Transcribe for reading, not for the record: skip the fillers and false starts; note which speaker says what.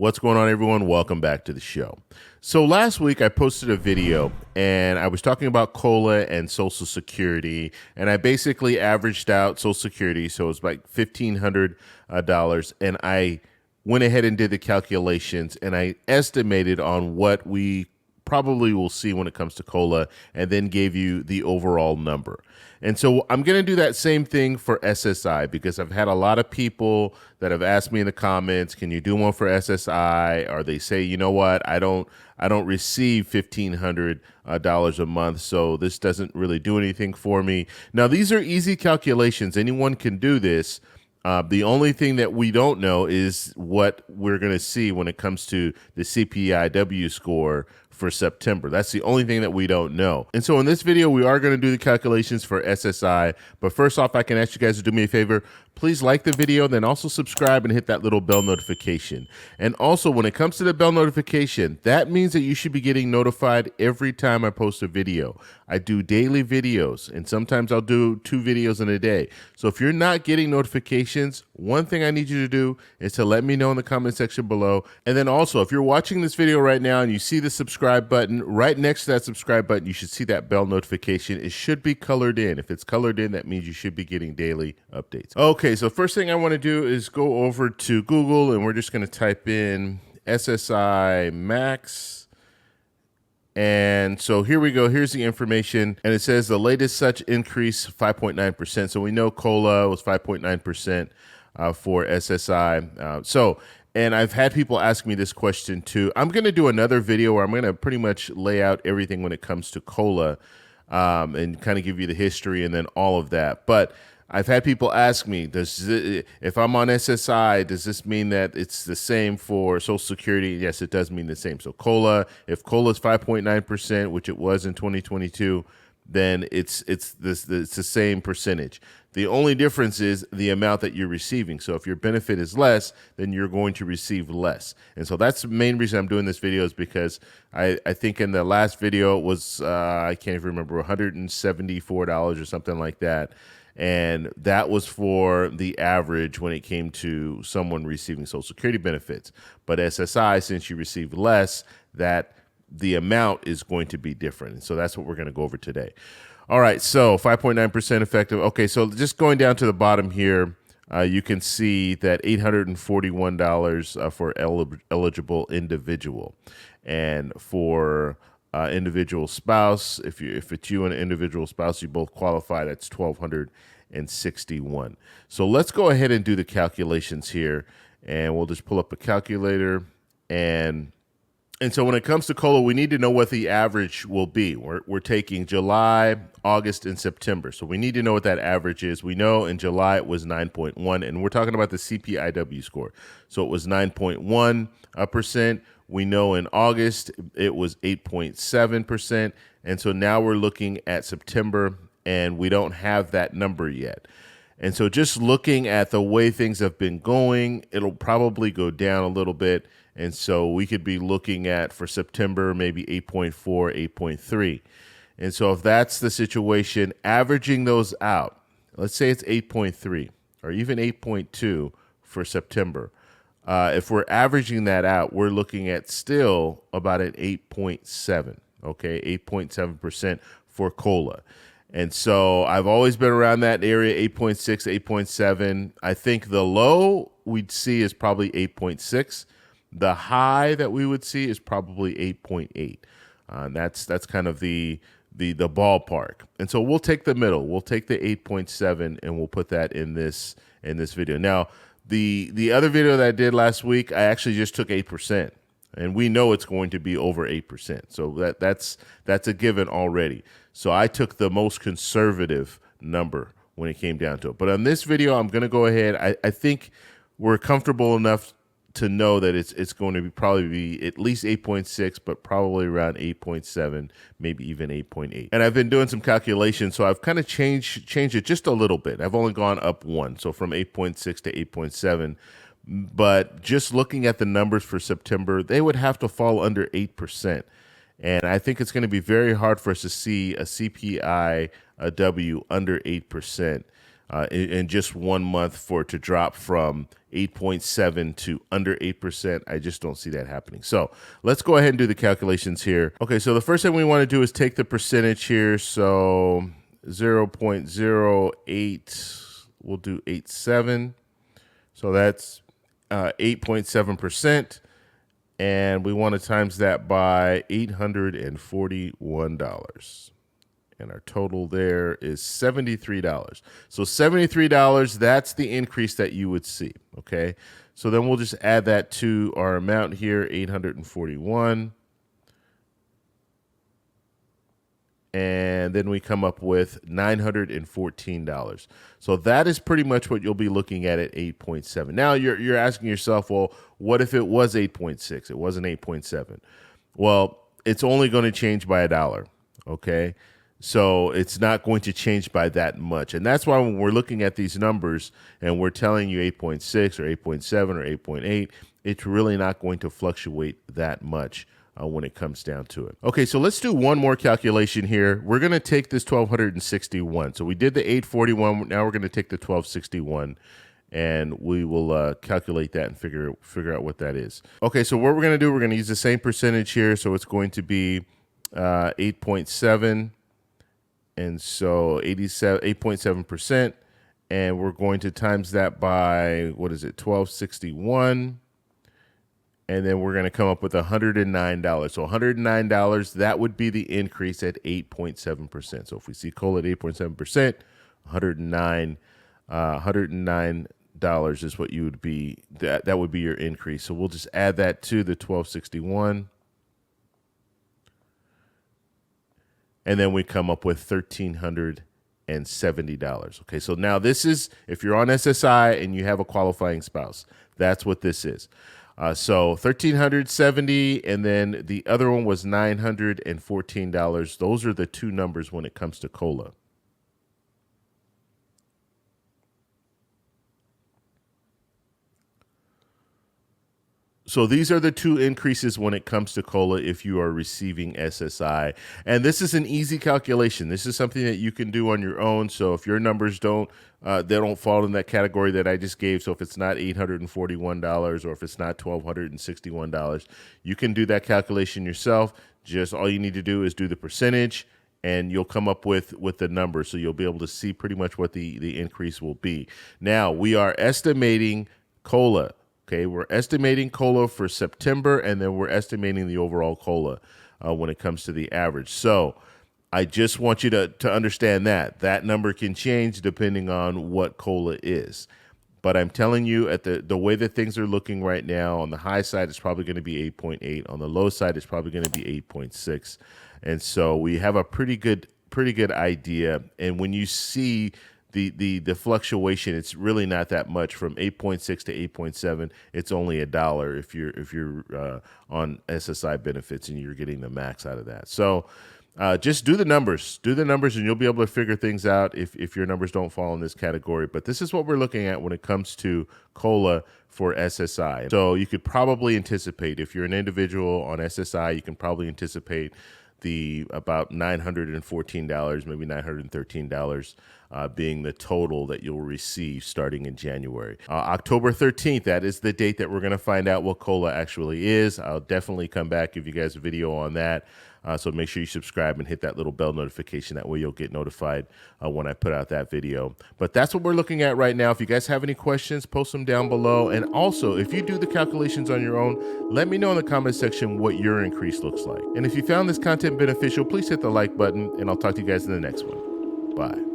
Speaker 1: What's going on, everyone? Welcome back to the show. So last week I posted a video and I was talking about COLA and Social Security, and I basically averaged out Social Security, so it was like $1,500, and I went ahead and did the calculations and I estimated on what we probably will see when it comes to COLA, and then gave you the overall number. And so I'm going to do that same thing for SSI, because I've had a lot of people that have asked me in the comments, can you do one for SSI? Or they say, you know what, I don't receive $1,500 a month, so this doesn't really do anything for me. Now, these are easy calculations. Anyone can do this. The only thing that we don't know is what we're going to see when it comes to the CPIW score for September. That's the only thing that we don't know. And so in this video, we are going to do the calculations for SSI. But first off, I can ask you guys to do me a favor. Please like the video, then also subscribe and hit that little bell notification. And also, when it comes to the bell notification, that means that you should be getting notified every time I post a video. I do daily videos, and sometimes I'll do 2 videos in a day. So if you're not getting notifications, one thing I need you to do is to let me know in the comment section below. And then also, if you're watching this video right now and you see the subscribe button, right next to that subscribe button, you should see that bell notification. It should be colored in. If it's colored in, that means you should be getting daily updates. Okay, so first thing I want to do is go over to Google, and we're just going to type in SSI Max. And so here we go. Here's the information. And it says the latest such increase, 5.9%. So we know COLA was 5.9% for SSI. And I've had people ask me this question too. I'm going to do another video where I'm going to pretty much lay out everything when it comes to COLA, and kind of give you the history and then all of that. But I've had people ask me, if I'm on SSI, does this mean that it's the same for Social Security? Yes, it does mean the same. So COLA, if COLA is 5.9%, which it was in 2022, then it's the same percentage. The only difference is the amount that you're receiving. So if your benefit is less, then you're going to receive less. And so that's the main reason I'm doing this video, is because I think in the last video it was, I can't even remember, $174 or something like that. And that was for the average when it came to someone receiving Social Security benefits. But SSI, since you receive less, that the amount is going to be different. And so that's what we're going to go over today. All right, so 5.9% effective. Okay, so just going down to the bottom here, you can see that $841 for eligible individual. And for individual spouse, if it's you and an individual spouse, you both qualify, that's $1,261. So let's go ahead and do the calculations here, and we'll just pull up a calculator. And so when it comes to COLA, we need to know what the average will be. We're taking July, August, and September. So we need to know what that average is. We know in July it was 9.1, and we're talking about the CPIW score. So it was 9.1%. We know in August it was 8.7%. And so now we're looking at September, and we don't have that number yet. And so just looking at the way things have been going, it'll probably go down a little bit. And so we could be looking at, for September, maybe 8.4, 8.3. And so if that's the situation, averaging those out, let's say it's 8.3 or even 8.2 for September. If we're averaging that out, we're looking at still about an 8.7, okay, 8.7% for COLA. And so I've always been around that area, 8.6, 8.7. I think the low we'd see is probably 8.6. The high that we would see is probably 8.8. That's kind of the ballpark. And so we'll take the middle. We'll take the 8.7 and we'll put that in this video. Now, the other video that I did last week, I actually just took 8%. And we know it's going to be over 8%. So that's a given already. So I took the most conservative number when it came down to it. But on this video, I'm going to go ahead. I think we're comfortable enough to know that it's going to probably be at least 8.6, but probably around 8.7, maybe even 8.8. And I've been doing some calculations, so I've kind of changed it just a little bit. I've only gone up 1, so from 8.6 to 8.7. But just looking at the numbers for September, they would have to fall under 8%. And I think it's going to be very hard for us to see a CPIW under 8%. in just 1 month for it to drop from 8.7 to under 8%. I just don't see that happening. So let's go ahead and do the calculations here. Okay, so the first thing we want to do is take the percentage here. So 0.08, we'll do 87. So that's 8.7%. And we want to times that by $841. And our total there is $73. So $73, that's the increase that you would see, okay? So then we'll just add that to our amount here, 841. And then we come up with $914. So that is pretty much what you'll be looking at 8.7. Now you're asking yourself, well, what if it was 8.6? It wasn't 8.7. Well, it's only going to change by $1, okay? So it's not going to change by that much. And that's why when we're looking at these numbers and we're telling you 8.6 or 8.7 or 8.8, it's really not going to fluctuate that much when it comes down to it. Okay, so let's do one more calculation here. We're going to take this 1,261. So we did the 841. Now we're going to take the 1,261. And we will calculate that and figure out what that is. Okay, so what we're going to do, we're going to use the same percentage here. So it's going to be 8.7. And so 8.7%, and we're going to times that by, what is it, 1,261, and then we're going to come up with $109. So $109, that would be the increase at 8.7%. So if we see cola at 8.7%, $109 is what you would be, that would be your increase. So we'll just add that to the 1,261. And then we come up with $1,370. Okay, so now this is, if you're on SSI and you have a qualifying spouse, that's what this is. So $1,370, and then the other one was $914. Those are the two numbers when it comes to cola. So these are the two increases when it comes to cola if you are receiving SSI. And this is an easy calculation. This is something that you can do on your own. So if your numbers they don't fall in that category that I just gave. So if it's not $841 or if it's not $1,261, you can do that calculation yourself. Just all you need to do is do the percentage, and you'll come up with the number. So you'll be able to see pretty much what the increase will be. Now, we are estimating cola. Okay, we're estimating cola for September, and then we're estimating the overall cola when it comes to the average. So I just want you to understand that number can change depending on what cola is. But I'm telling you, at the way that things are looking right now, on the high side, it's probably going to be 8.8. On the low side, it's probably going to be 8.6. And so we have a pretty good idea. And when you see the fluctuation, it's really not that much. From 8.6 to 8.7, it's only $1 if you're on SSI benefits and you're getting the max out of that. So just do the numbers, and you'll be able to figure things out if your numbers don't fall in this category. But this is what we're looking at when it comes to cola for SSI. So you could probably anticipate, if you're an individual on SSI, you can probably anticipate about $914, maybe $913 being the total that you'll receive starting in January. October 13th, that is the date that we're going to find out what cola actually is. I'll definitely come back, give you guys a video on that. So make sure you subscribe and hit that little bell notification. That way you'll get notified when I put out that video. But that's what we're looking at right now. If you guys have any questions, post them down below. And also, if you do the calculations on your own, let me know in the comment section what your increase looks like. And if you found this content beneficial, please hit the like button, and I'll talk to you guys in the next one. Bye.